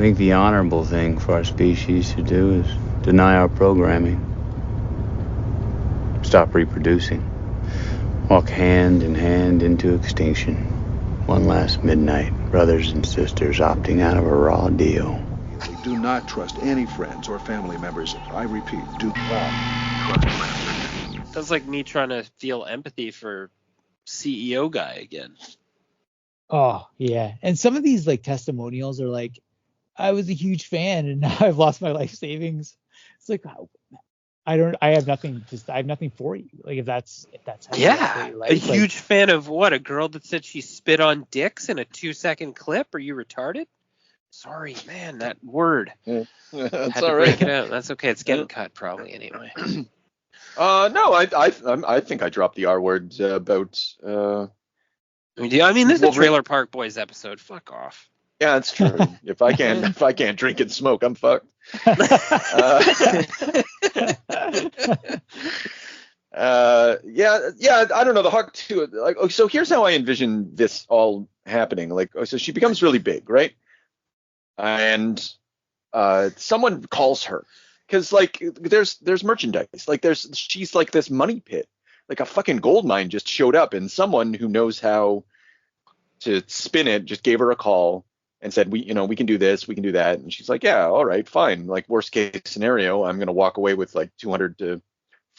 think the honorable thing for our species to do is deny our programming. Stop reproducing. Walk hand in hand into extinction. One last midnight, brothers and sisters opting out of a raw deal. Do not trust any friends or family members. I repeat, do not trust friends. That's like me trying to feel empathy for CEO guy again. Oh, yeah. And some of these like testimonials are like, I was a huge fan and now I've lost my life savings. It's like, I have nothing for you. Like if that's how you operate your life, a huge fan of what? A girl that said she spit on dicks in a 2-second clip? Are you retarded? Sorry, man, that word. Yeah, that's had to all break right. it out. That's okay. It's getting cut probably anyway. No, I think I dropped the R word about. I mean, this is a Trailer Park Boys episode. Fuck off. Yeah, it's true. if I can't drink and smoke, I'm fucked. Yeah. I don't know. The Haw Tua. Like, so here's how I envision this all happening. Like, so she becomes really big, right? And someone calls her because like there's merchandise. Like she's like this money pit. Like a fucking gold mine just showed up, and someone who knows how to spin it just gave her a call and said, we can do this, we can do that. And she's like, yeah, all right, fine. Like worst case scenario, I'm going to walk away with like $200,000 to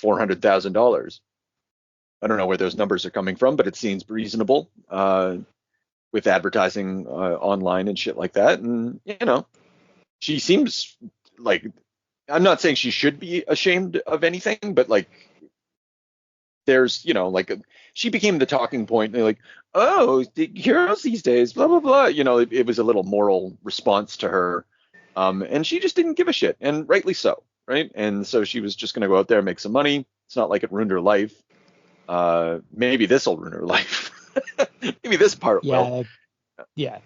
$400,000. I don't know where those numbers are coming from, but it seems reasonable with advertising online and shit like that. And, she seems like, I'm not saying she should be ashamed of anything, but like, there's, she became the talking point. They're like, oh, the heroes these days, blah, blah, blah. It was a little moral response to her. And she just didn't give a shit. And rightly so. Right. And so she was just going to go out there and make some money. It's not like it ruined her life. Maybe this will ruin her life. Maybe this part will. Yeah.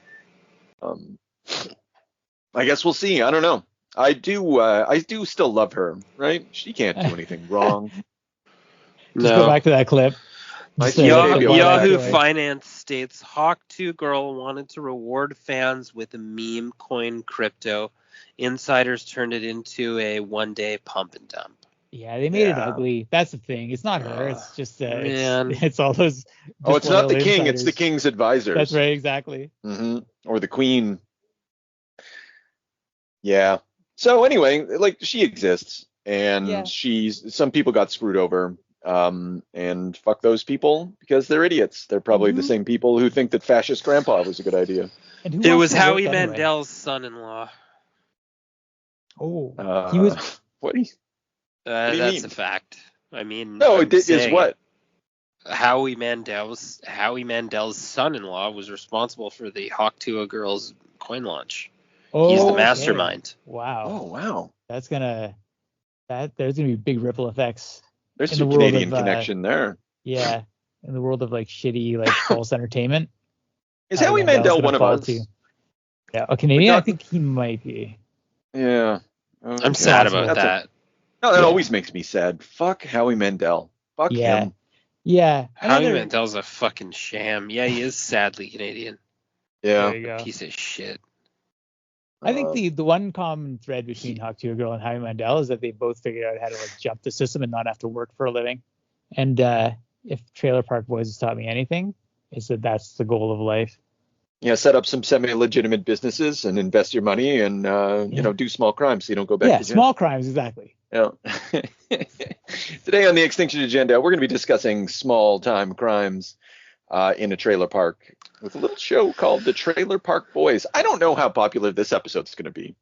I guess we'll see. I don't know. I do still love her. Right. She can't do anything wrong. Just go back to that clip. Yahoo Finance states Haw Tua girl wanted to reward fans with a meme coin crypto. Insiders turned it into a one-day pump and dump. Yeah, they made it ugly. That's the thing. It's not her. It's just it's all those. Oh, it's not the king. Insiders. It's the king's advisors. That's right. Exactly. Mm-hmm. Or the queen. Yeah. So anyway, like she exists, and some people got screwed over. And fuck those people because they're idiots. They're probably the same people who think that fascist grandpa was a good idea. It was Howie Mandel's son-in-law. Oh, he was. What do you that's mean? A fact. I mean, no, it is what? Howie Mandel's son-in-law was responsible for the Haw Tua girls coin launch. Oh, he's the mastermind. Wow. Oh, wow. There's gonna be big ripple effects. There's some Canadian connection there. Yeah, in the world of like shitty like false entertainment. Is Howie Mandel one of us? Yeah, a Canadian. I think he might be. Yeah, I'm sad about that. That always makes me sad. Fuck Howie Mandel. Fuck him. Yeah. Howie Mandel's a fucking sham. Yeah, he is sadly Canadian. Yeah. Piece of shit. I think the one common thread between Haw Tua girl and Howie Mandel is that they both figured out how to like jump the system and not have to work for a living. And if Trailer Park Boys has taught me anything, it's that that's the goal of life. Yeah, set up some semi-legitimate businesses and invest your money and do small crimes so you don't go back to jail. Small crimes, exactly. Yeah. Today on the X-tinction agenda, we're going to be discussing small-time crimes in a trailer park with a little show called The Trailer Park Boys. I don't know how popular this episode's going to be.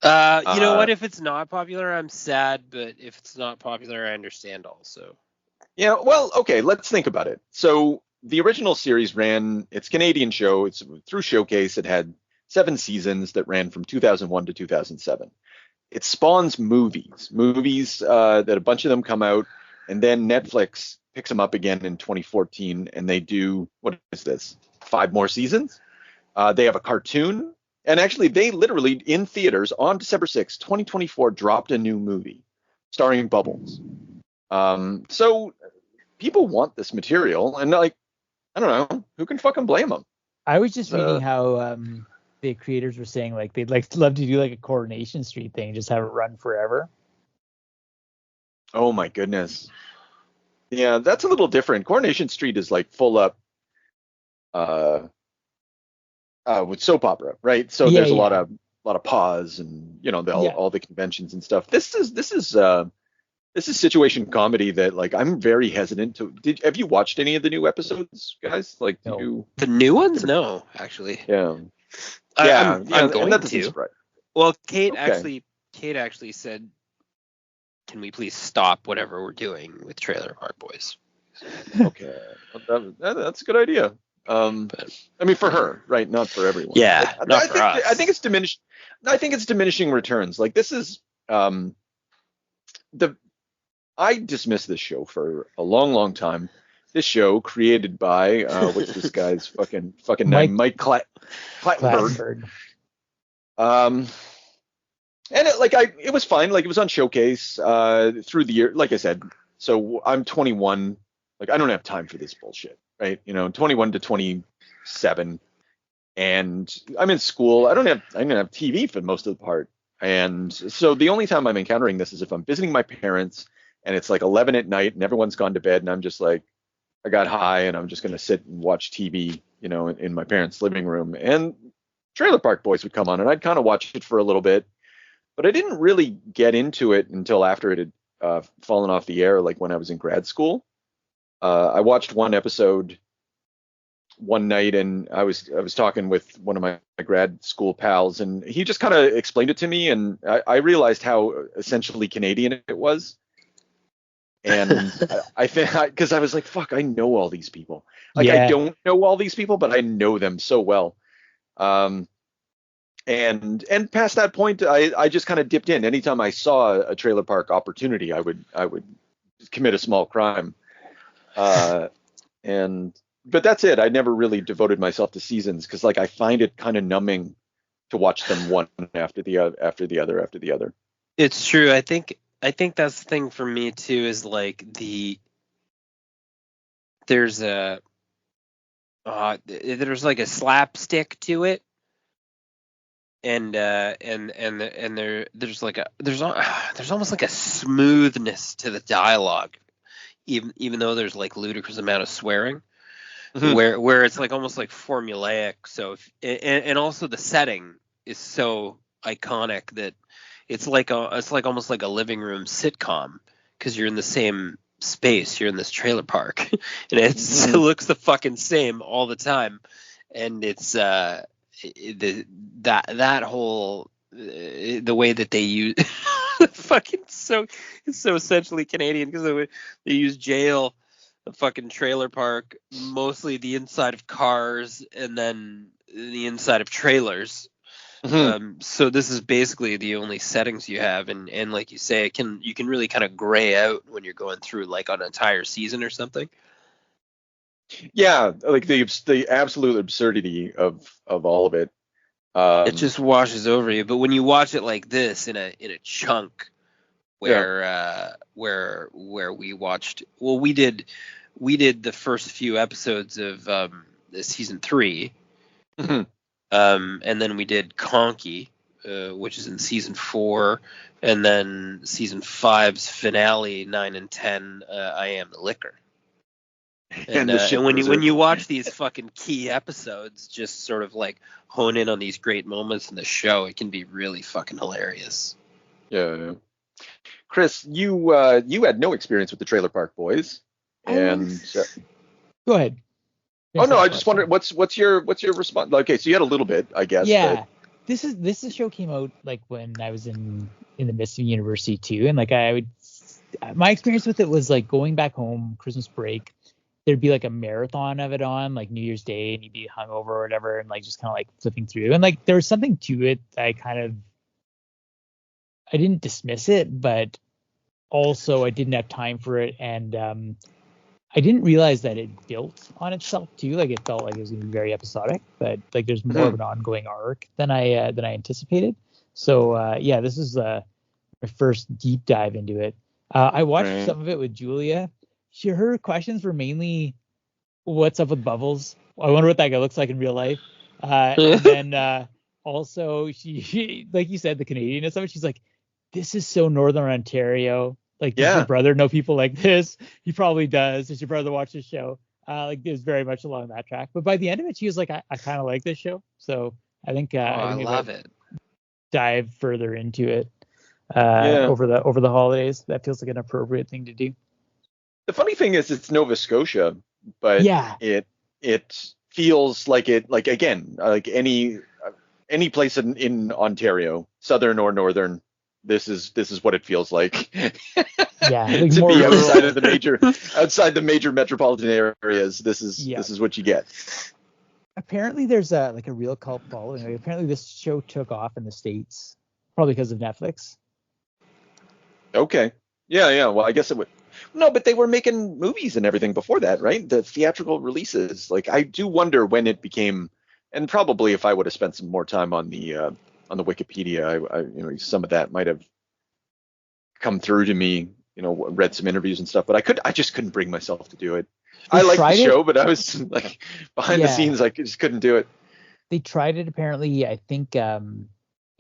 You know what? If it's not popular, I'm sad. But if it's not popular, I understand also. Yeah, well, okay, let's think about it. So the original series ran, it's a Canadian show. It's through Showcase. It had 7 seasons that ran from 2001 to 2007. It spawns movies that a bunch of them come out, and then Netflix picks them up again in 2014, and they do, what is this, 5 more seasons? They have a cartoon, and actually they literally, in theaters, on December 6, 2024, dropped a new movie starring Bubbles. So people want this material, and like, I don't know, who can fucking blame them? I was just reading how the creators were saying like they'd like love to do like a Coronation Street thing, just have it run forever. Oh my goodness. Yeah, that's a little different. Coronation Street is like full up with soap opera, right? So Yeah, there's a yeah. lot of pause and Yeah. all the conventions and stuff. This is situation comedy that like I'm very hesitant to. Have you watched any of the new episodes, guys? Like No. The new ones? No, actually. Yeah. I'm and going that doesn't to. surprise. Well, Kate Okay. actually said, "Can we please stop whatever we're doing with Trailer Park Boys?" Okay, that's a good idea. But, I mean, for her, right? Not for everyone. yeah, But not for us. I think it's diminished. I think it's diminishing returns. Like this is I dismissed this show for a long, long time. This show created by what's this guy's fucking name? Mike Clattenburg. And it was fine. Like it was on Showcase through the year. Like I said, so I'm 21. Like I don't have time for this bullshit, right? 21 to 27, and I'm in school. I don't have TV for most of the part, and so the only time I'm encountering this is if I'm visiting my parents, and it's like 11 at night, and everyone's gone to bed, and I'm just like, I got high, and I'm just gonna sit and watch TV, in my parents' living room, and Trailer Park Boys would come on, and I'd kind of watch it for a little bit. But I didn't really get into it until after it had fallen off the air, like when I was in grad school. I watched one episode one night, and I was talking with one of my grad school pals, and he just kind of explained it to me, and I realized how essentially Canadian it was. And I think because I was like, fuck, I know all these people. Like I don't know all these people, but I know them so well. And past that point, I just kind of dipped in. Anytime I saw a trailer park opportunity, I would commit a small crime. But that's it. I never really devoted myself to seasons because like I find it kind of numbing to watch them one after the other. It's true. I think that's the thing for me too. Is like there's like a slapstick to it. And there's almost like a smoothness to the dialogue, even though there's like ludicrous amount of swearing, where it's like almost like formulaic. So and also the setting is so iconic that it's like almost like a living room sitcom because you're in the same space, you're in this trailer park, and it looks the fucking same all the time, and it's that whole the way that they use fucking it's so essentially Canadian because they use jail, the fucking trailer park, mostly the inside of cars and then the inside of trailers. So this is basically the only settings you have, and like you say, you can really kind of gray out when you're going through like an entire season or something. Yeah, like the absolute absurdity of all of it. It just washes over you. But when you watch it like this in a chunk, where we watched, well, we did the first few episodes of season 3, and then we did Conky, which is in season 4, and then season 5's finale 9 and 10. I Am the Liquor. And when you watch these fucking key episodes, just sort of like hone in on these great moments in the show, it can be really fucking hilarious. Yeah. Chris, you had no experience with the Trailer Park Boys, and go ahead. Oh no, I just wondered what's your response? Okay, so you had a little bit, I guess. Yeah, but... this show came out like when I was in the midst of university too, and like my experience with it was like going back home Christmas break. There'd be like a marathon of it on like New Year's Day, and you'd be hungover or whatever, and like just kind of like flipping through, and like there was something to it. I didn't dismiss it, but also I didn't have time for it, and I didn't realize that it built on itself too. Like it felt like it was gonna be very episodic, but like there's more of an ongoing arc than I anticipated. So yeah, this is my first deep dive into it. I watched some of it with Julia. Her questions were mainly, "What's up with Bubbles? I wonder what that guy looks like in real life." And then also she like you said, the Canadianness of it. She's like, this is so Northern Ontario. Like, does your brother know people like this? He probably does. Does your brother watch this show? Like, it was very much along that track. But by the end of it, she was like, I kind of like this show. So I think I love it. Dive further into it over the holidays. That feels like an appropriate thing to do. The funny thing is, it's Nova Scotia, but it feels like it, like, again, like any place in Ontario, southern or northern. This is what it feels like. Yeah, like to be outside the major metropolitan areas. This is what you get. Apparently, there's a real cult following. Like, apparently, this show took off in the States, probably because of Netflix. Okay. Yeah. Well, I guess it would. No, but they were making movies and everything before that, right? The theatrical releases. Like, I do wonder when it became, and probably if I would have spent some more time on the Wikipedia, I some of that might have come through to me. Read some interviews and stuff, but I just couldn't bring myself to do it. I liked the show, but I was like behind the scenes, I just couldn't do it. They tried it. Apparently, I think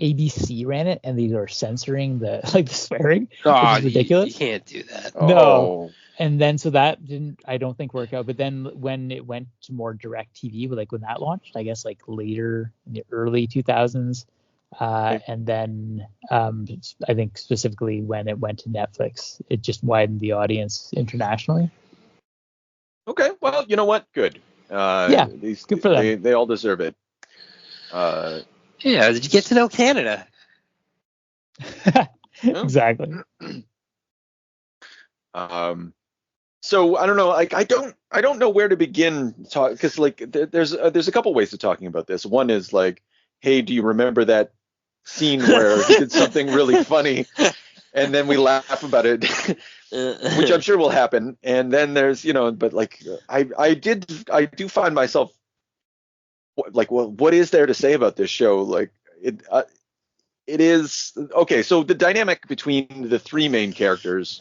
ABC ran it, and they were censoring the swearing. Oh, which is ridiculous. You can't do that. No. And then so that didn't, I don't think, work out. But then when it went to more direct TV, when that launched, I guess later in the early 2000s, and then I think specifically when it went to Netflix, it just widened the audience internationally. Okay, well, you know what? Good. Good for them. They all deserve it. Did you get to know Canada? Exactly. So I don't know. I don't know where to begin talk, because there's a couple ways of talking about this. One is hey, do you remember that scene where he did something really funny, and then we laugh about it, which I'm sure will happen. And then there's but I do find myself well, what is there to say about this show? It is okay. So the dynamic between the three main characters,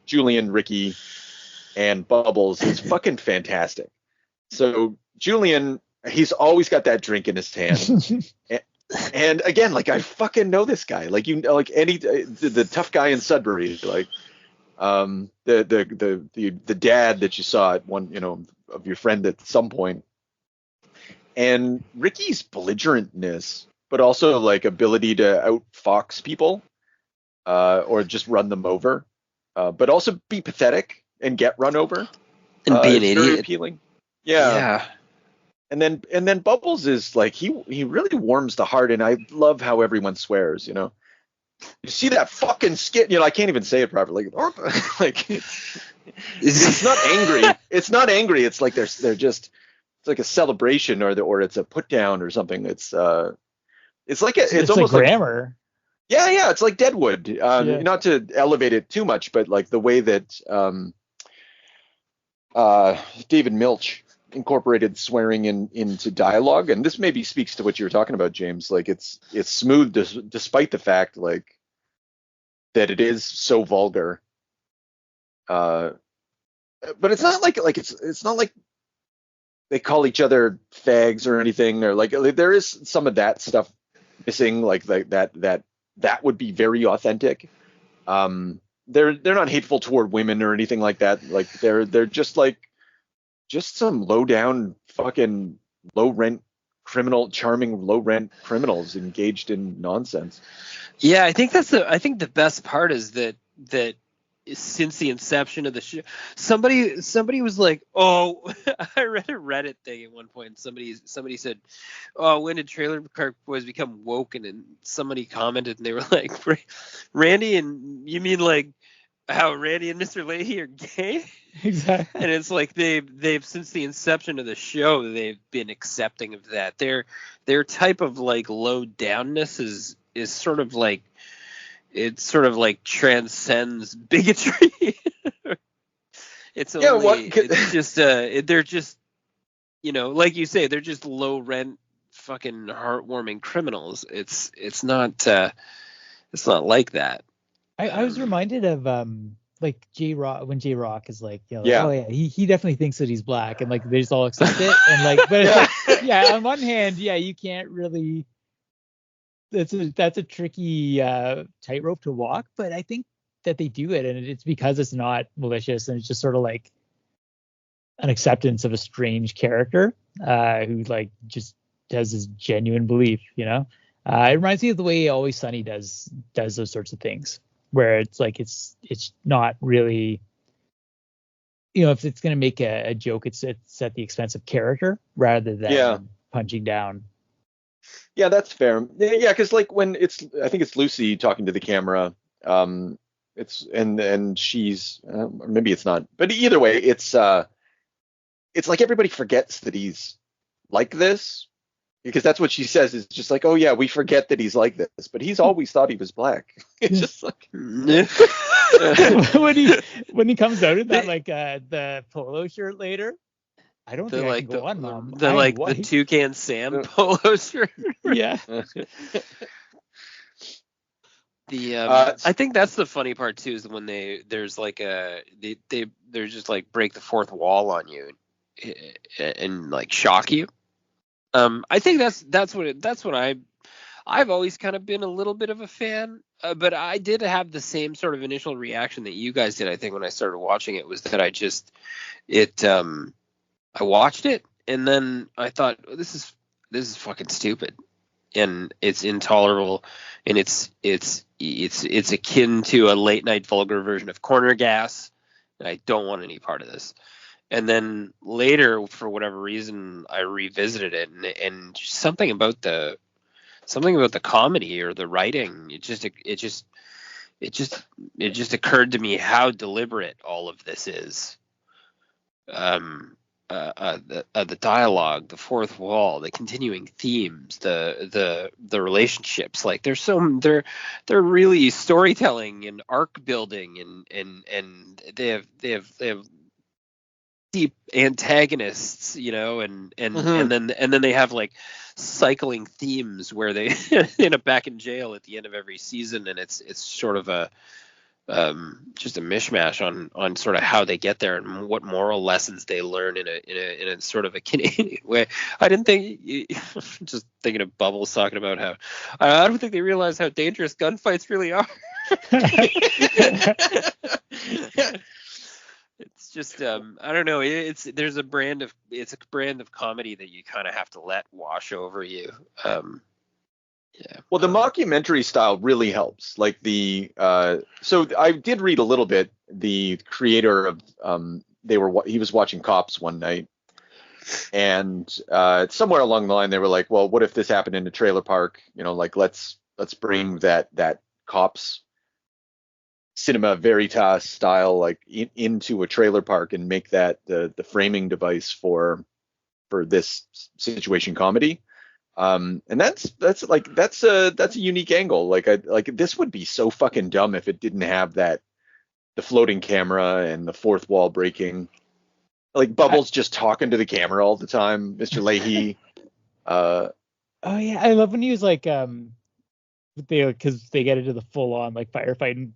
Julian, Ricky, and Bubbles, is fucking fantastic. So Julian, he's always got that drink in his hand. And again, I fucking know this guy. The tough guy in Sudbury, the dad that you saw at one, of your friend at some point. And Ricky's belligerentness, but also ability to outfox people, or just run them over, but also be pathetic and get run over, and be an very idiot. appealing. Yeah. And then Bubbles is he really warms the heart, and I love how everyone swears. You see that fucking skit? I can't even say it properly. It's not angry. It's not angry. It's they're just. It's like a celebration, or it's a put down or something. It's almost like grammar. Yeah, it's like Deadwood. Not to elevate it too much, but the way that David Milch incorporated swearing into dialogue, and this maybe speaks to what you were talking about, James. It's smooth despite the fact that it is so vulgar. But it's not it's not like they call each other fags or anything, or there is some of that stuff missing, that would be very authentic. They're not hateful toward women or anything like that. They're just some low down fucking charming low rent criminals engaged in nonsense. Yeah, I think the best part is that since the inception of the show, somebody was like, oh, I read a Reddit thing at one point. Somebody said, oh, when did Trailer Park Boys become woke? And somebody commented, and they were like, Randy, and you mean how Randy and Mr. Lahey are gay? Exactly. And it's they've since the inception of the show, they've been accepting of that. Their type of low downness is sort of it sort of transcends bigotry. It's just they're just like you say, they're just low rent fucking heartwarming criminals. It's not like that. I was reminded of J-Rock, when J-Rock is oh yeah, he definitely thinks that he's black, and they just all accept it, and but on one hand, you can't really that's a tricky tightrope to walk, but I think that they do it, and it's because it's not malicious, and it's just sort of like an acceptance of a strange character who like just has this genuine belief, you know. It reminds me of the way Always Sunny does those sorts of things, where it's like it's not really, you know, if it's going to make a joke, it's at the expense of character rather than punching down. Yeah, that's fair. Yeah, because like when I think it's Lucy talking to the camera. It's and she's maybe it's not, but either way, it's like everybody forgets that he's like this, because that's what she says. Is just like, oh yeah, we forget that he's like this, but he's always thought he was black. It's just like when he comes out in that like the polo shirt later. I don't think I can go on, Mom. The Toucan Sam polo shirt. Yeah. I think that's the funny part too, is when there's like they're just like break the fourth wall on you and like shock you. I think that's what I've always kind of been a little bit of a fan, but I did have the same sort of initial reaction that you guys did. I think when I started watching it was that I watched it and then I thought, this is fucking stupid. And it's intolerable, and it's akin to a late night vulgar version of corner gas. And I don't want any part of this. And then later, for whatever reason, I revisited it, and something about the comedy or the writing, it just occurred to me how deliberate all of this is. The dialogue, the fourth wall, the continuing themes, the relationships, like they're really storytelling and arc building, and they have deep antagonists, you know, and then they have like cycling themes where they end up back in jail at the end of every season, and it's sort of a just a mishmash on sort of how they get there and what moral lessons they learn in a sort of a Canadian way. I didn't think, just thinking of Bubbles talking about how I don't think they realize how dangerous gunfights really are. It's just I don't know. There's a brand of comedy that you kind of have to let wash over you. Yeah. Well, the mockumentary style really helps. Like so I did read a little bit. The creator of he was watching Cops one night, and somewhere along the line they were like, well, what if this happened in a trailer park? You know, like let's bring that Cops cinema veritas style like into a trailer park and make that the framing device for this situation comedy. And that's a unique angle. Like this would be so fucking dumb if it didn't have the floating camera and the fourth wall breaking. Like Bubbles just talking to the camera all the time, Mr. Lahey. Oh yeah, I love when he was like because they get into the full on like firefighting.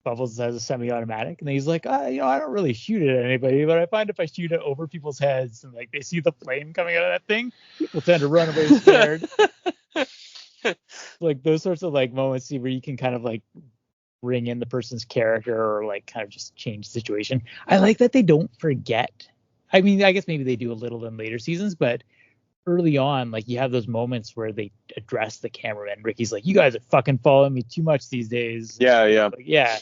Bubbles has a semi-automatic, and he's like, I don't really shoot at anybody, but I find if I shoot it over people's heads and like they see the flame coming out of that thing, people tend to run away scared. Like those sorts of like moments where you can kind of like bring in the person's character or like kind of just change the situation. I like that they don't forget. I mean, I guess maybe they do a little in later seasons, but early on, like you have those moments where they address the cameraman. Ricky's like, you guys are fucking following me too much these days. Yeah. Like, yeah.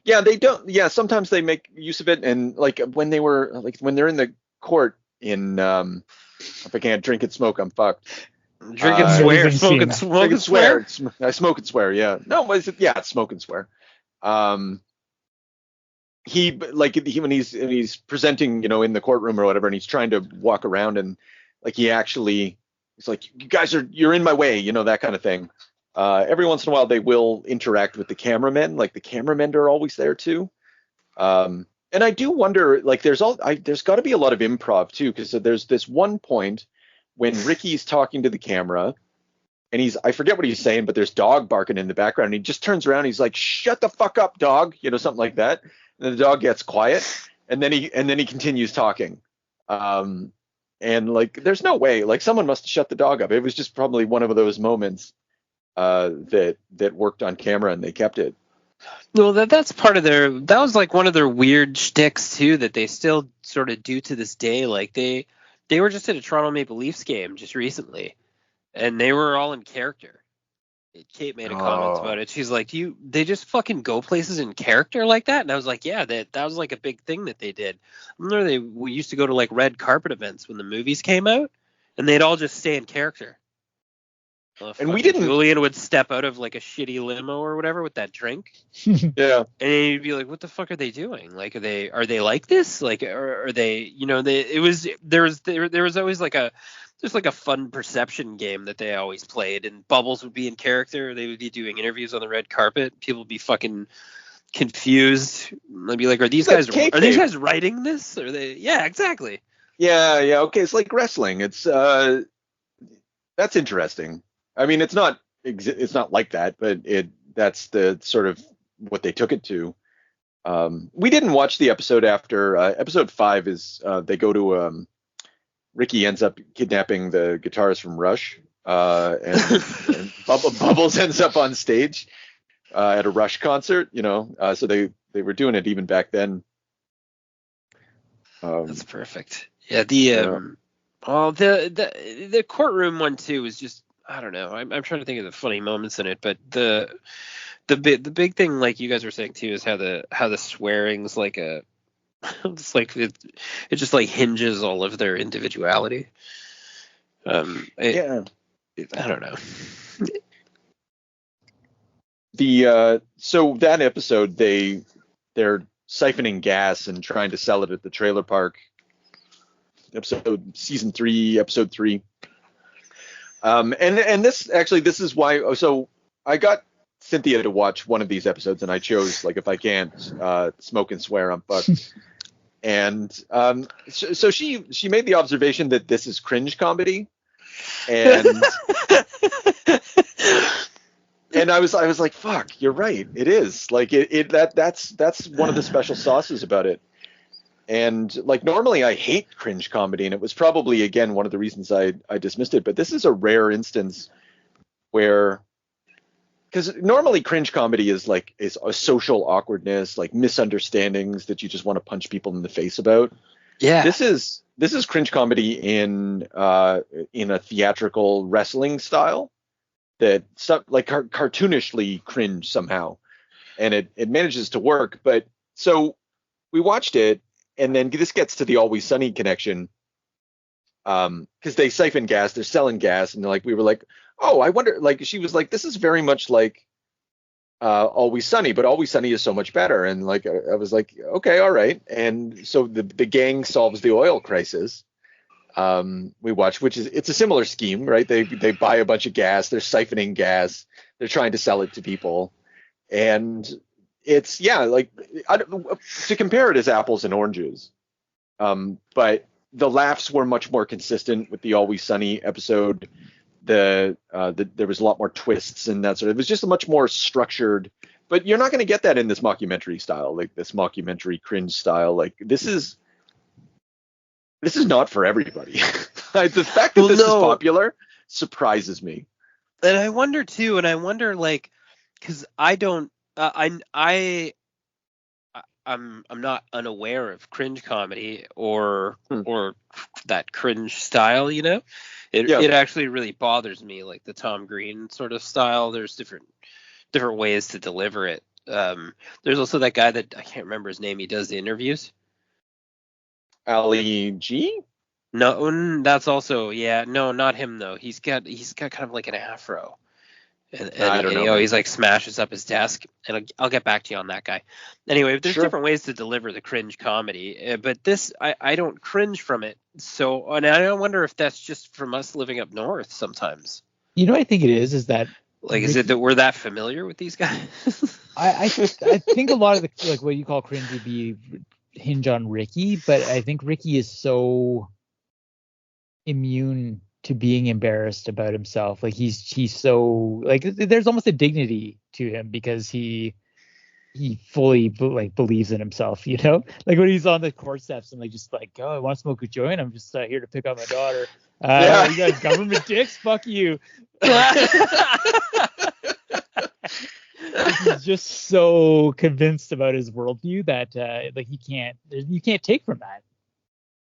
Yeah, they don't. Yeah, sometimes they make use of it, and like when they're in the court in if I can't drink and smoke, I'm fucked. Drink and swear, smoke and swear. I smoke and swear. Yeah, no, it's smoke and swear. When he's presenting, you know, in the courtroom or whatever, and he's trying to walk around, and like he's like, you guys you're in my way, you know, that kind of thing. Every once in a while they will interact with the cameramen, like the cameramen are always there too. And I do wonder, like there's got to be a lot of improv too, because there's this one point when Ricky's talking to the camera and I forget what he's saying, but there's dog barking in the background, and he just turns around and he's like, shut the fuck up, dog, you know, something like that. And the dog gets quiet, and then he continues talking. And like, there's no way. Like, someone must have shut the dog up. It was just probably one of those moments that worked on camera, and they kept it. Well, that's part of that was like one of their weird shticks too, that they still sort of do to this day. Like they were just at a Toronto Maple Leafs game just recently, and they were all in character. Kate made a comment about it. She's like, they just fucking go places in character like that? And I was like, yeah, that was like a big thing that they did. I remember we used to go to like red carpet events when the movies came out, and they'd all just stay in character. And we didn't. Julian would step out of like a shitty limo or whatever with that drink. Yeah. And you'd be like, what the fuck are they doing? Like, are they like this? Like, are they, there was always like a fun perception game that they always played, and Bubbles would be in character. They would be doing interviews on the red carpet. People would be fucking confused. They'd be like, are these guys writing this? Are they? Yeah, exactly. Yeah. Okay. It's like wrestling. It's that's interesting. I mean, it's not like that, but that's the sort of what they took it to. We didn't watch the episode after episode 5 is they go to Ricky ends up kidnapping the guitarist from Rush, and Bubbles ends up on stage at a Rush concert. So they were doing it even back then. That's perfect. Yeah, the courtroom one too is just, I don't know. I'm trying to think of the funny moments in it, but the big thing, like you guys were saying too, is how the swearing's like it's like it just like hinges all of their individuality. I don't know. So that episode, they're siphoning gas and trying to sell it at the trailer park. Season 3, episode 3. And this is why. So I got Cynthia to watch one of these episodes, and I chose, like, if I can't smoke and swear, I'm fucked. And so she made the observation that this is cringe comedy, and and I was like, fuck, you're right, it is. Like that's one of the special sauces about it. And like, normally I hate cringe comedy, and it was probably, again, one of the reasons I dismissed it. But this is a rare instance where, because normally cringe comedy is a social awkwardness, like misunderstandings that you just want to punch people in the face about. Yeah. This is cringe comedy in a theatrical wrestling style that like cartoonishly cringe somehow, and it manages to work. But so we watched it. And then this gets to the Always Sunny connection, because they siphon gas, they're selling gas, and we were like, oh, I wonder, like, she was like, this is very much like Always Sunny, but Always Sunny is so much better. And like, I was like, okay, all right. And so the gang solves the oil crisis. We watch, it's a similar scheme, right? They buy a bunch of gas, they're siphoning gas, they're trying to sell it to people, and it's, to compare it as apples and oranges. But the laughs were much more consistent with the Always Sunny episode. There was a lot more twists and that sort of. It was just a much more structured. But you're not going to get that in this mockumentary style, like this mockumentary cringe style. Like, this is not for everybody. The fact that this is popular surprises me. And I wonder too, like, because I don't. I'm not unaware of cringe comedy or that cringe style, It actually really bothers me, like the Tom Green sort of style. There's different ways to deliver it. There's also that guy that I can't remember his name. He does the interviews. Ali G? No, that's also, no, not him though. He's got kind of like an afro. And I don't know. He's like smashes up his desk, and I'll get back to you on that guy. Anyway, there's different ways to deliver the cringe comedy, but this, I don't cringe from it. So, and I wonder if that's just from us living up north sometimes. I think it is that, like, is it that we're that familiar with these guys? I think a lot of the, like, what you call cringe would be hinge on Ricky, but I think Ricky is so immune to being embarrassed about himself. Like, he's so, like, there's almost a dignity to him because he he fully believes in himself, you know, like when he's on the court steps and like just like, oh, I want to smoke a joint, I'm just here to pick up my daughter. You guys government dicks, fuck you. He's just so convinced about his worldview that like you can't take from that.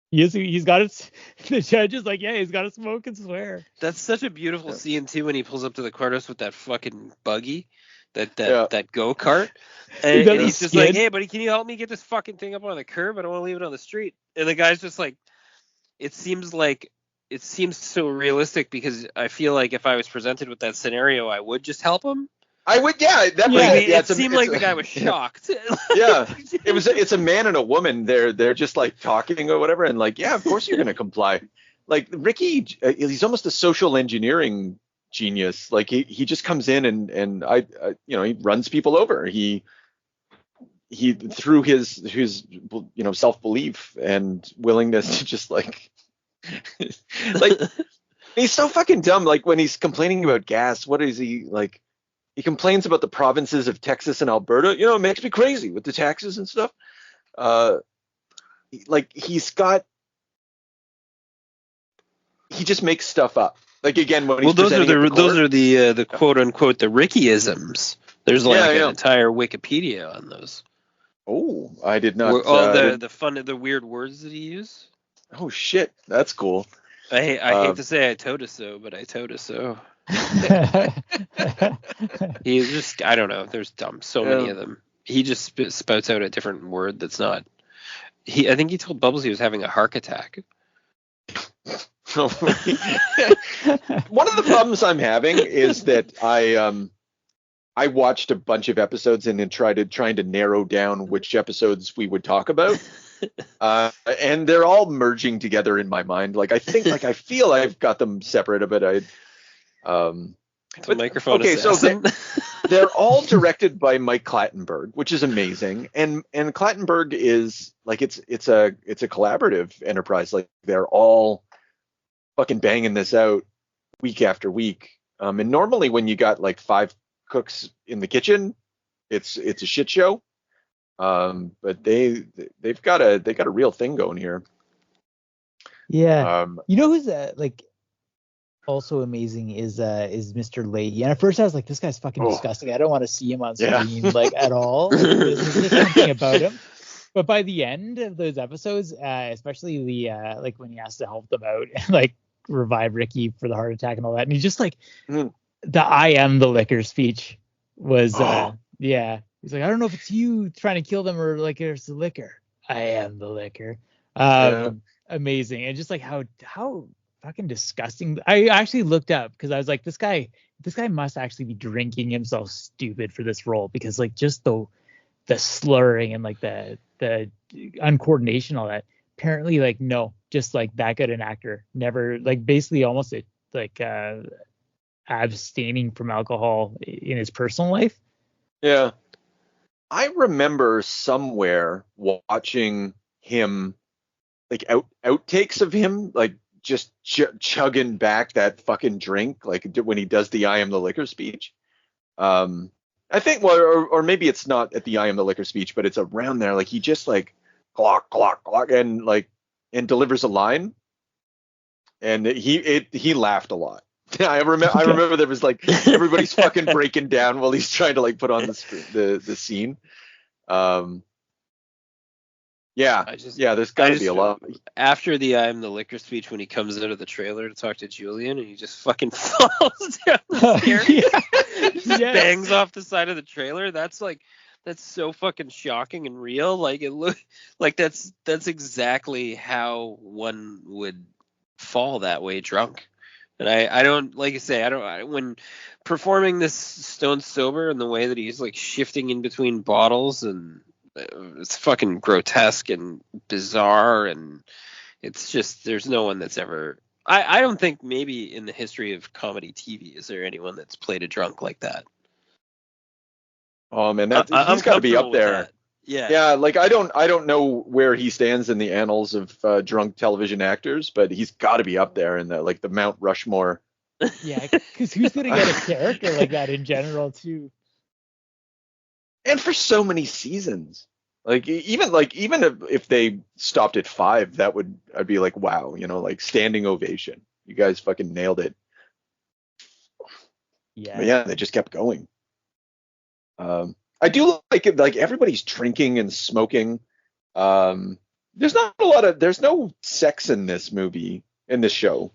He's got it. The judge is like, yeah, he's got to smoke and swear. That's such a beautiful scene too when he pulls up to the courthouse with that fucking buggy, that go-kart, and he's just like, hey, buddy, can you help me get this fucking thing up on the curb? I don't want to leave it on the street. And the guy's just like, it seems so realistic, because I feel like if I was presented with that scenario, I would just help him. I would, It seemed like the guy was shocked. It's a man and a woman. They're just like talking or whatever, and like, yeah, of course you're gonna comply. Like Ricky, he's almost a social engineering genius. Like he just comes in and he runs people over. He through his self-belief and willingness to just like he's so fucking dumb. Like when he's complaining about gas, what is he like? He complains about the provinces of Texas and Alberta. You know, it makes me crazy with the taxes and stuff. He just makes stuff up. Like again, when he's those are the quote unquote the Rickyisms. There's an entire Wikipedia on those. Oh, I did not. The weird words that he used. Oh shit, that's cool. I hate to say I told us so, but I told us so. He's just, I don't know. There's so many of them. He just spouts out a different word that's not. I think he told Bubbles he was having a heart attack. One of the problems I'm having is that I watched a bunch of episodes and then trying to narrow down which episodes we would talk about. And they're all merging together in my mind. Like I feel I've got them separate, but the microphone. Okay, assassin. So they're all directed by Mike Clattenburg, which is amazing. And Clattenburg is like it's a collaborative enterprise. Like they're all fucking banging this out week after week. And normally when you got like 5 cooks in the kitchen, it's a shit show. But they've got a real thing going here. Yeah. You know who's like also amazing is Mr. Lahey. And at first I was like, this guy's fucking disgusting. I don't want to see him on screen like at all. There's just something about him. But by the end of those episodes, especially the like when he has to help them out and like revive Ricky for the heart attack and all that, and he's just like the "I am the liquor" speech was He's like, I don't know if it's you trying to kill them or like it's the liquor. I am the liquor. Amazing. And just like how fucking disgusting. I actually looked up because I was like, this guy must actually be drinking himself stupid for this role, because like just the slurring and like the uncoordination, all that. Apparently like no, just like that good an actor. Never like basically almost abstaining from alcohol in his personal life. Yeah. I remember somewhere watching him, like outtakes of him, like just chugging back that fucking drink, like when he does the "I am the liquor" speech. I think, well, or maybe it's not at the "I am the liquor" speech, but it's around there. Like he just like clock, and delivers a line, and he laughed a lot. I remember there was like everybody's fucking breaking down while he's trying to like put on the scene. There's got to be a lot. After the "I am the liquor" speech, when he comes out of the trailer to talk to Julian and he just fucking falls down the stairs, bangs off the side of the trailer. That's so fucking shocking and real. Like it look like that's exactly how one would fall that way drunk. And I don't, like I say, when performing this stone sober in the way that he's like shifting in between bottles, and it's fucking grotesque and bizarre, and it's just, there's no one that's ever, I don't think maybe in the history of comedy TV is there anyone that's played a drunk like that. Oh man, he's got to be up there. Yeah, like I don't know where he stands in the annals of drunk television actors, but he's got to be up there in the Mount Rushmore. Yeah, because who's gonna get a character like that in general too? And for so many seasons. Even if they stopped at 5, I'd be like, wow, like standing ovation. You guys fucking nailed it. Yeah. But yeah, they just kept going. I do like it. Like everybody's drinking and smoking. There's no sex in this movie, in this show.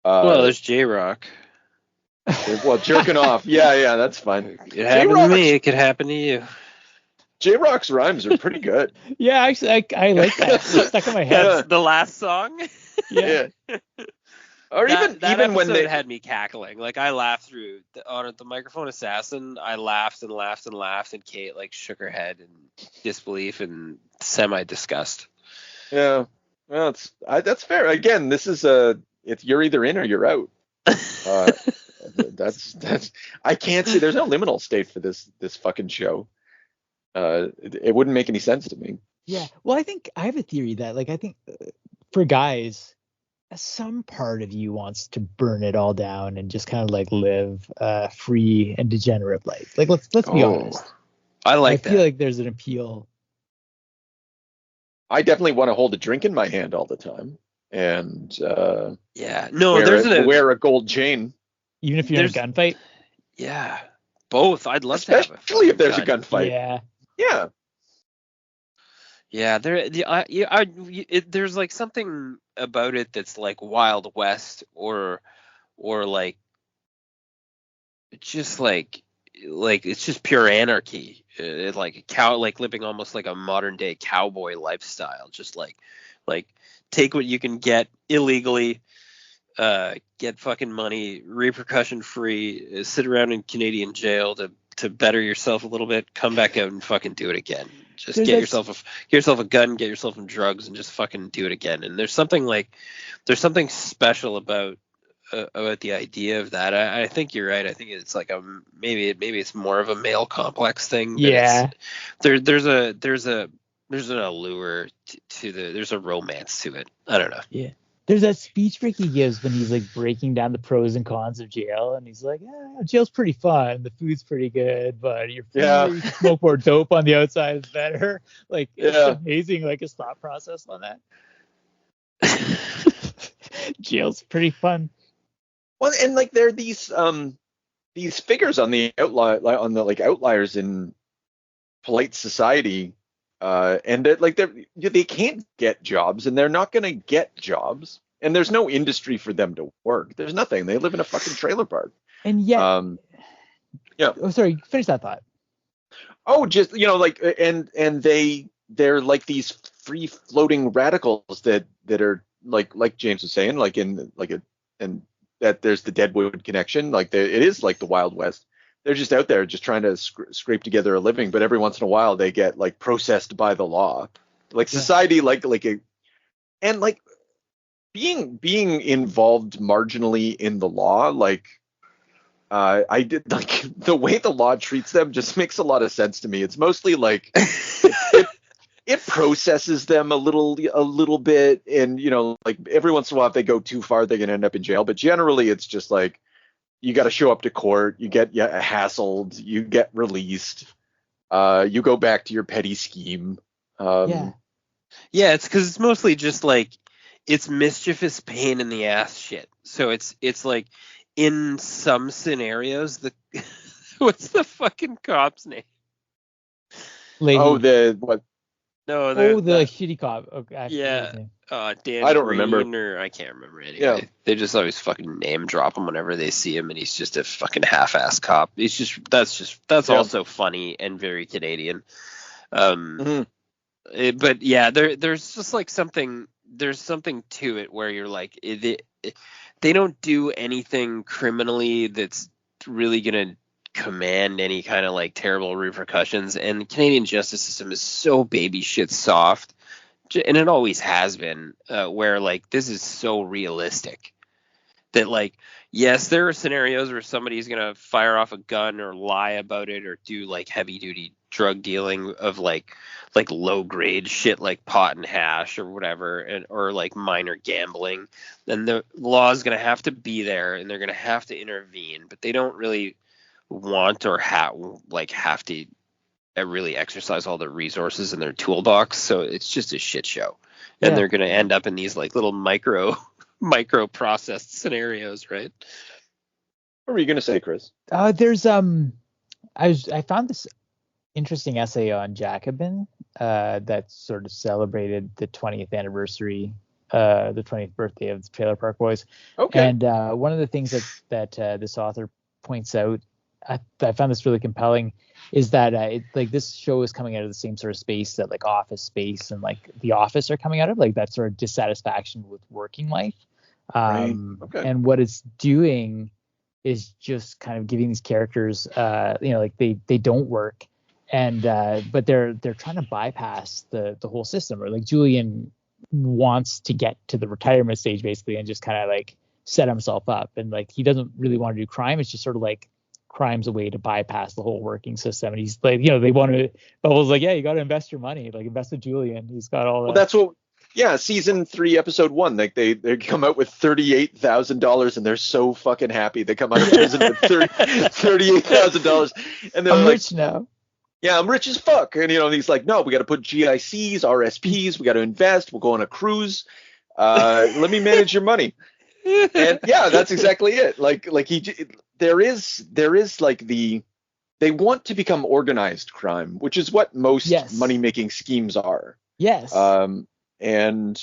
Well, there's J-Rock. Well, jerking off. Yeah, that's fine. It happened to me. It could happen to you. J-Rock's rhymes are pretty good. Yeah, actually, I like that. It's stuck in my head. That's the last song. Yeah. Or that even when they had me cackling. Like I laughed through on the Microphone Assassin. I laughed and laughed and laughed, and Kate like shook her head in disbelief and semi-disgust. Yeah, well, that's fair. Again, this is you're either in or you're out. That's I can't see. There's no liminal state for this fucking show. It wouldn't make any sense to me. Yeah. Well, I think I have a theory that I think for guys, some part of you wants to burn it all down and just kind of live free and degenerate life. Let's be honest. I feel like there's an appeal. I definitely want to hold a drink in my hand all the time, and wear a gold chain, even if you're in a gunfight. Yeah, both. I'd love to have especially if there's gun. A gunfight. Yeah. Yeah, there's something about it that's like Wild West or just it's just pure anarchy. It's living almost like a modern day cowboy lifestyle. Just like take what you can get illegally, get fucking money, repercussion free, sit around in Canadian jail to better yourself a little bit, come back out and fucking do it again. Just get yourself a gun, get yourself some drugs, and just fucking do it again. And there's something special about the idea of that. I think you're right. I think it's maybe it's more of a male complex thing. Yeah. There's an allure there's a romance to it. I don't know. Yeah. There's that speech Ricky gives when he's breaking down the pros and cons of jail, and he's like, jail's pretty fun, the food's pretty good, but you smoke more dope on the outside is better. It's amazing, his thought process on that. Jail's pretty fun. Well, and there are these figures on the outliers in polite society. And they can't get jobs, and they're not going to get jobs, and there's no industry for them to work. There's nothing. They live in a fucking trailer park. And yet, yeah. Oh, sorry. Finish that thought. Oh, just and they're like these free floating radicals that are like James was saying, and that there's the Deadwood connection. It is like the Wild West. They're just out there just trying to scrape together a living, but every once in a while they get processed by the law. Society, being involved marginally in the law, I did the way the law treats them just makes a lot of sense to me. It's mostly it processes them a little bit, and every once in a while if they go too far they can end up in jail, but generally it's just you got to show up to court, you get hassled, you get released, you go back to your petty scheme. Yeah, it's because it's mostly just it's mischievous pain in the ass shit. So it's in some scenarios what's the fucking cop's name? Lahey. Oh, the what? No, the shitty cop. Okay, yeah. Dan I don't Green, remember. Or I can't remember anyway. Yeah. They just always fucking name drop him whenever they see him, and he's just a fucking half-ass cop. That's also funny and very Canadian. But yeah, there's just something. There's something to it where you're they don't do anything criminally that's really gonna command any kind of terrible repercussions, and the Canadian justice system is so baby shit soft, and it always has been, where this is so realistic that yes, there are scenarios where somebody's gonna fire off a gun or lie about it or do heavy duty drug dealing of low grade shit like pot and hash or whatever, or minor gambling, then the law is gonna have to be there and they're gonna have to intervene, but they don't really want or have to really exercise all their resources in their toolbox. So it's just a shit show, and they're going to end up in these like little micro processed scenarios, right? What were you going to say, Chris? There's I found this interesting essay on Jacobin that sort of celebrated the 20th anniversary, the 20th birthday of the Trailer Park Boys. Okay. And one of the things that this author points out, I found this really compelling, is that like this show is coming out of the same sort of space that like Office Space and like The Office are coming out of, like that sort of dissatisfaction with working life. Right. Okay. And what it's doing is just kind of giving these characters, like they don't work, and but they're trying to bypass the whole system. Or like Julian wants to get to the retirement stage basically and just kind of like set himself up, and like he doesn't really want to do crime. It's just sort of like crime's a way to bypass the whole working system. And he's like, they want to, Bubbles like, yeah, you got to invest your money, like invest in Julian. He's got all that. Well, that's what. Yeah, season 3, episode 1. Like they come out with $38,000 and they're so fucking happy. They come out of prison with $38,000 and they're I'm like, rich now. Yeah, I'm rich as fuck. And he's like, no, we got to put GICs, RSPs, we got to invest. We'll go on a cruise. Let me manage your money. And yeah, that's exactly it. There is like they want to become organized crime, which is what most money making schemes are. Yes. And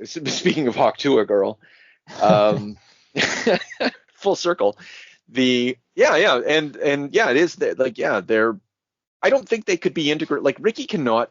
speaking of Haw Tua, girl, full circle. It is they're. I don't think they could be integrated. Like Ricky cannot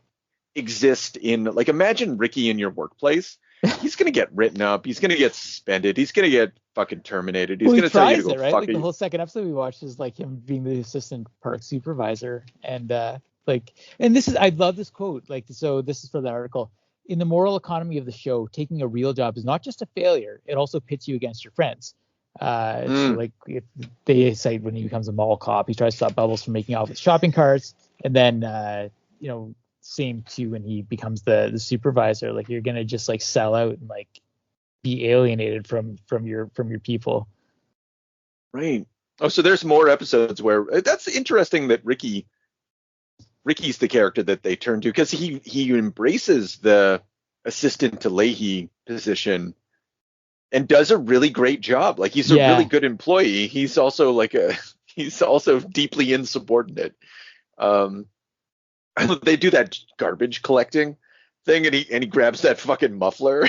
exist in like imagine Ricky in your workplace. He's gonna get written up. He's gonna get suspended. He's gonna get fucking terminated. He's gonna tell you to go right? fuck Like it. the whole second episode we watched is like him being the assistant park supervisor, and I love this quote. Like, so this is for the article. In the moral economy of the show, taking a real job is not just a failure; it also pits you against your friends. So like if they say when he becomes a mall cop, he tries to stop Bubbles from making off with shopping carts, and then same too when he becomes the supervisor. Like you're gonna just like sell out and like be alienated from your people. Right. Oh, so there's more episodes where that's interesting that Ricky's the character that they turn to because he embraces the assistant to Lahey position and does a really great job. Like he's a really good employee. He's also he's also deeply insubordinate. They do that garbage collecting thing and he grabs that fucking muffler.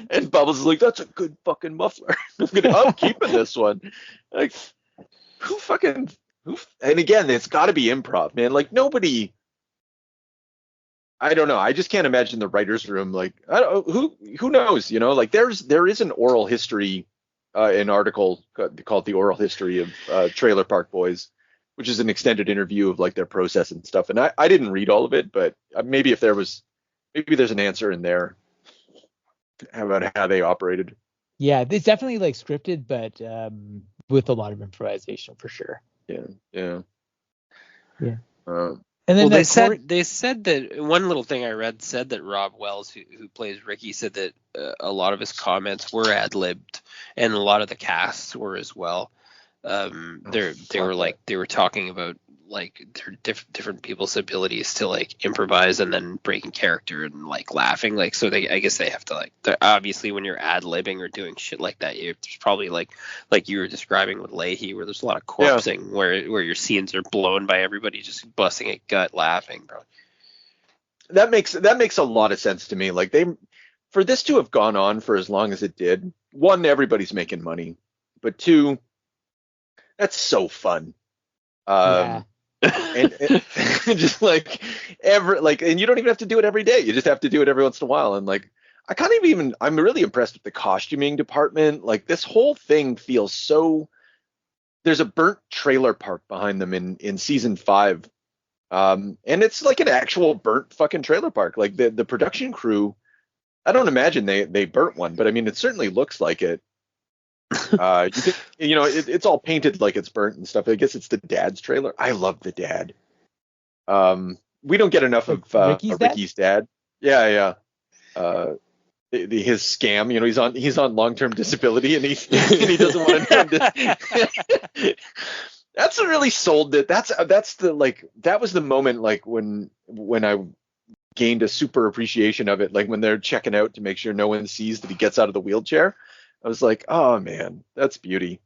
And Bubbles is like, that's a good fucking muffler. I'm keeping this one. Like and again, it's got to be improv, man. Like nobody. I don't know. I just can't imagine the writer's room. Like I don't who knows. Like there is an oral history, an article called The Oral History of Trailer Park Boys, which is an extended interview of like their process and stuff. And I didn't read all of it, but maybe there's an answer in there about how they operated. Yeah, it's definitely like scripted, but with a lot of improvisation for sure. Yeah. And then they said that one little thing I read said that Rob Wells, who plays Ricky, said that a lot of his comments were ad-libbed, and a lot of the casts were as well. They were talking about like their different people's abilities to like improvise and then breaking character and like laughing. Like so I guess they have to like obviously when you're ad-libbing or doing shit like that, there's probably like you were describing with Lahey where there's a lot of corpsing where your scenes are blown by everybody just busting a gut laughing, bro. That makes a lot of sense to me. Like for this to have gone on for as long as it did, one, everybody's making money, but two, that's so fun. And just like and you don't even have to do it every day. You just have to do it every once in a while. And like, I'm really impressed with the costuming department. Like this whole thing feels so, there's a burnt trailer park behind them in season 5. And it's like an actual burnt fucking trailer park. Like the production crew, I don't imagine they burnt one, but I mean, it certainly looks like it. It's all painted like it's burnt and stuff. I guess it's the dad's trailer. I love the dad. We don't get enough of Ricky's dad. Yeah. His scam. He's on long-term disability and he doesn't want to. That's what really sold it. That's the like that was the moment like when I gained a super appreciation of it. Like when they're checking out to make sure no one sees that he gets out of the wheelchair. I was like, oh man, that's beauty.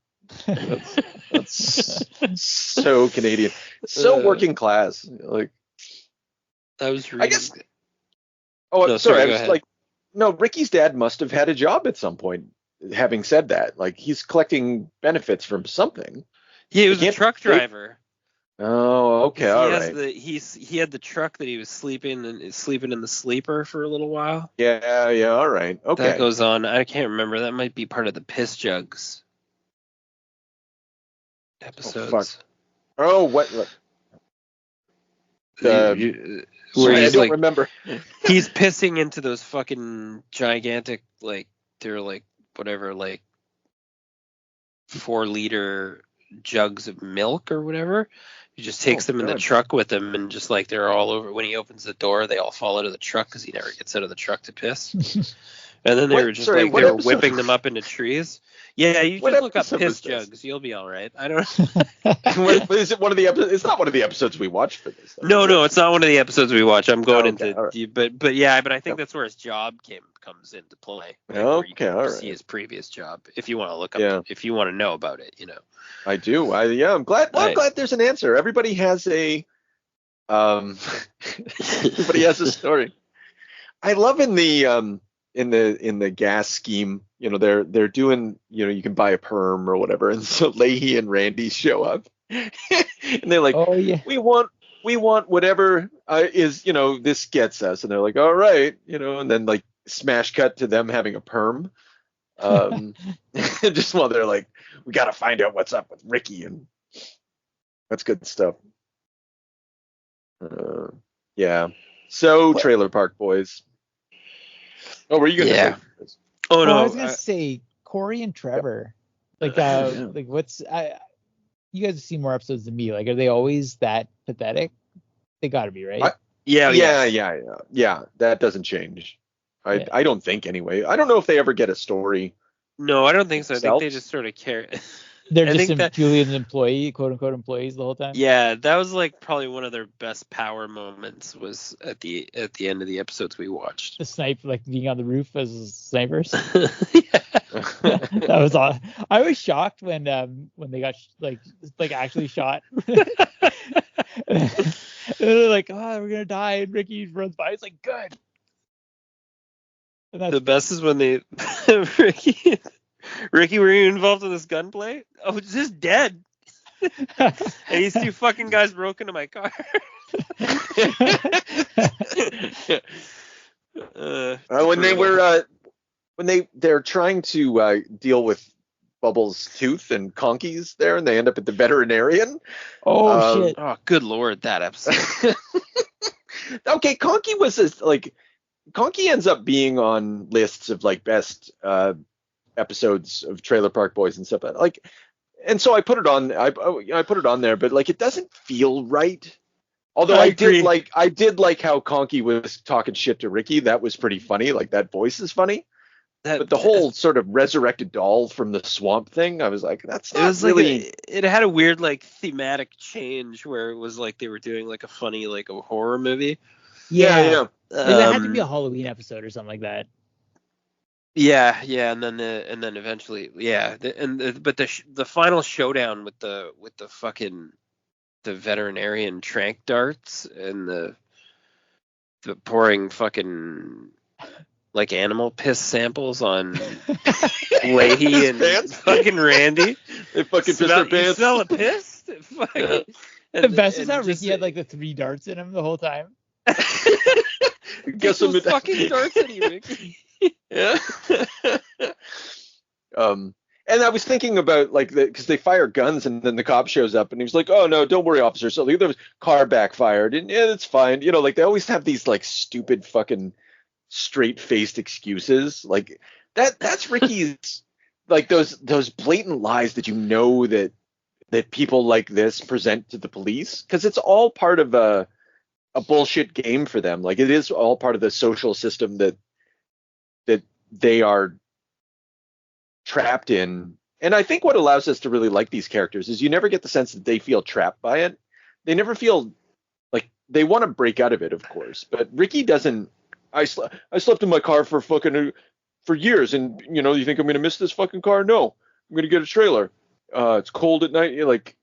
That's so Canadian, so working class. Like I was reading. I guess. Oh, No, sorry. I go was ahead. like, no. Ricky's dad must have had a job at some point. Having said that, like he's collecting benefits from something. Yeah, he was a truck driver. Oh, okay, all right. He had the truck that he was sleeping in the sleeper for a little while. Yeah, all right. Okay. That goes on. I can't remember. That might be part of the piss jugs episodes. Oh, fuck. Oh, what? Where I he's don't like, remember. He's pissing into those fucking gigantic, like they're like whatever, like 4-liter jugs of milk or whatever. He just takes them in the truck with him, and just like they're all over. When he opens the door, they all fall out of the truck because he never gets out of the truck to piss. And then they were just they were whipping them up into trees. Yeah, you just look up piss jugs. You'll be all right. I don't. Is it one of the episodes? It's not one of the episodes we watched for this. No, it's not one of the episodes we watch. I'm going into, right. but I think that's where his job comes into play. Like, all right. See his previous job if you want to look up, if you want to know about it, I do. I'm glad. Well, I'm glad there's an answer. Everybody has a, everybody has a story. I love in the gas scheme, they're doing, you can buy a perm or whatever, and so Lahey and Randy show up, and they're like, oh yeah, we want whatever is, this gets us, and they're like, all right, and then like smash cut to them having a perm, just while they're like, we got to find out what's up with Ricky, and that's good stuff. Yeah. So Trailer Park Boys. Oh, were you gonna say? Oh no, I was gonna say Corey and Trevor. Like, like what's you guys have seen more episodes than me. Like, are they always that pathetic? They got to be, right? Yeah. That doesn't change. I don't think anyway. I don't know if they ever get a story. No, I don't think so. I think they just sort of care. They're just Julian's employee, quote unquote employees the whole time. Yeah, that was like probably one of their best power moments was at the end of the episodes we watched. The sniper, like being on the roof as snipers. That was awesome. I was shocked when they got like actually shot. They're like, oh, we're gonna die, and Ricky runs by. It's like, good. The best is when they Ricky, were you involved in this gunplay? Oh, it's just dead. And these two fucking guys broke into my car. When they're trying to deal with Bubbles' tooth and Conky's there, and they end up at the veterinarian. Oh shit! Oh, good lord, that episode. Okay, Conky ends up being on lists of like best episodes of Trailer Park Boys and stuff like, and so I put it on. I put it on there, but like it doesn't feel right. Although I did like how Conky was talking shit to Ricky. That was pretty funny. Like that voice is funny. But the whole sort of resurrected doll from the swamp thing, I was like, that's not really. Like it had a weird like thematic change where it was like they were doing like a funny like a horror movie. Yeah. It had to be a Halloween episode or something like that. Yeah, and then eventually, but the final showdown with the fucking the veterinarian trank darts and the pouring fucking like animal piss samples on Lahey and fucking Randy. They fucking piss their pants. You smell a piss? The best is how Ricky had like the 3 darts in him the whole time. Guess those fucking darts at you, Ricky. Yeah. And I was thinking about like because they fire guns and then the cop shows up and he was like, oh no, don't worry, officer. So the car backfired and yeah, it's fine. Like they always have these like stupid fucking straight-faced excuses like that's Ricky's like those blatant lies that that people like this present to the police because it's all part of a bullshit game for them. Like it is all part of the social system that they are trapped in And I think what allows us to really like these characters is you never get the sense that they feel trapped by it. They never feel like they want to break out of it, of course. But Ricky doesn't. I slept in my car for years, and you think I'm gonna miss this fucking car? No, I'm gonna get a trailer. It's cold at night.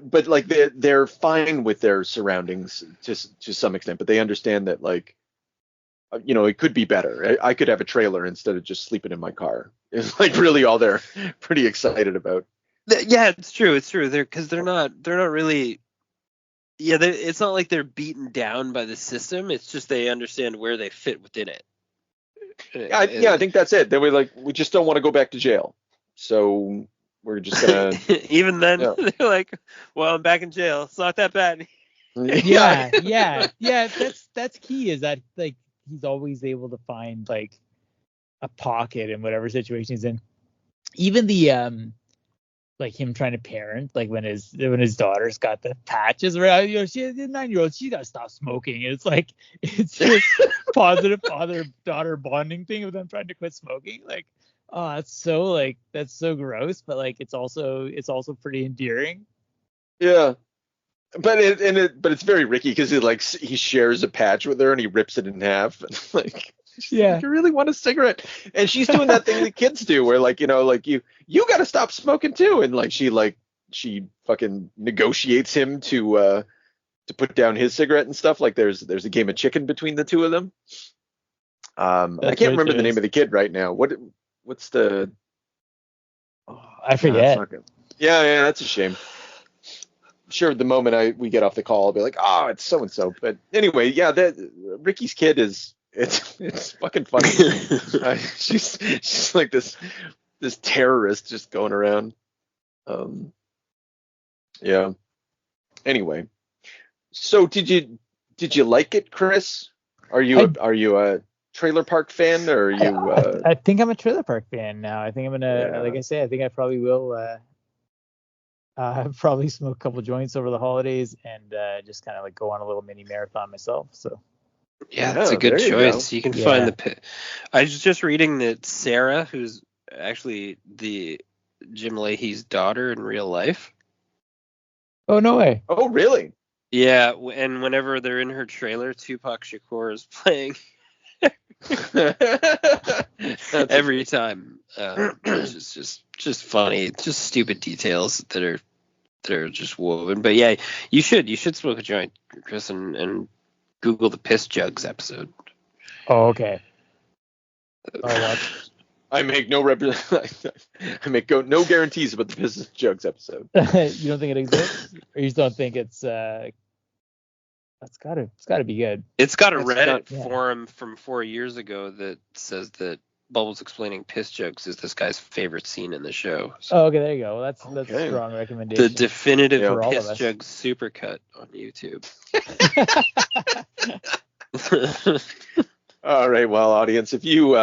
But like they're fine with their surroundings to some extent, but they understand that it could be better. I could have a trailer instead of just sleeping in my car. It's like really all they're pretty excited about. Yeah, it's true. They're not really. Yeah, it's not like they're beaten down by the system. It's just they understand where they fit within it. I think that's it. They were like, we just don't want to go back to jail, so we're just gonna. Even then, they're like, well, I'm back in jail. It's not that bad. Yeah. That's key. Is that like he's always able to find like a pocket in whatever situation he's in. Even the like him trying to parent, like when his daughter's got the patches around, she's a 9-year-old, she gotta stop smoking. And it's just positive father-daughter bonding thing with them trying to quit smoking. Like, oh, that's so gross, but like it's also pretty endearing. Yeah. But it's very Ricky because he shares a patch with her and he rips it in half. Like, yeah, like, you really want a cigarette? And she's doing that thing that kids do, where you got to stop smoking too. And she fucking negotiates him to put down his cigarette and stuff. Like there's a game of chicken between the two of them. I can't remember the name of the kid right now. What's the? Oh, I forget. Yeah, that's a shame. Sure, the moment we get off the call, I'll be like, oh, it's so and so. But anyway, yeah, Ricky's kid it's fucking funny. She's like this terrorist just going around. Yeah. Anyway, so did you like it, Chris? Are you a trailer park fan, or are you? I think I'm a trailer park fan now. I think I'm gonna, like I say, I think I probably will. Probably smoke a couple joints over the holidays and just kind of like go on a little mini marathon myself. So yeah, that's a good choice. You can find the. I was just reading that Sarah, who's actually the Jim Lahey's daughter in real life. Oh, no way. Oh, really? Yeah, and whenever they're in her trailer, Tupac Shakur is playing. Every time. It's just funny. It's just stupid details that are just woven. But yeah, you should smoke a joint, Chris, and Google the Piss Jugs episode. Oh, okay. I make no guarantees about the Piss Jugs episode. You don't think it exists, or you just don't think it's it's gotta be good. It's got a Reddit forum from 4 years ago that says that Bubbles explaining piss jokes is this guy's favorite scene in the show. So. Oh, okay, there you go. That's a strong recommendation. The definitive piss jugs supercut on YouTube. All right, well, audience, if you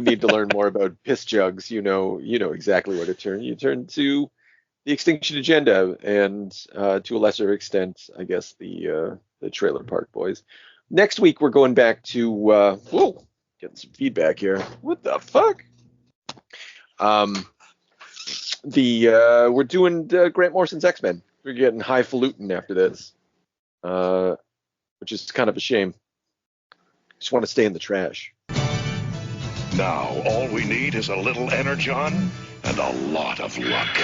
need to learn more about piss jugs, you know exactly where to turn. You turn to the Extinction Agenda, and to a lesser extent, I guess the Trailer Park Boys. Next week we're going back to getting some feedback here. What the fuck? We're doing Grant Morrison's X-Men. We're getting highfalutin after this, which is kind of a shame. Just want to stay in the trash. Now all we need is a little energon and a lot of luck.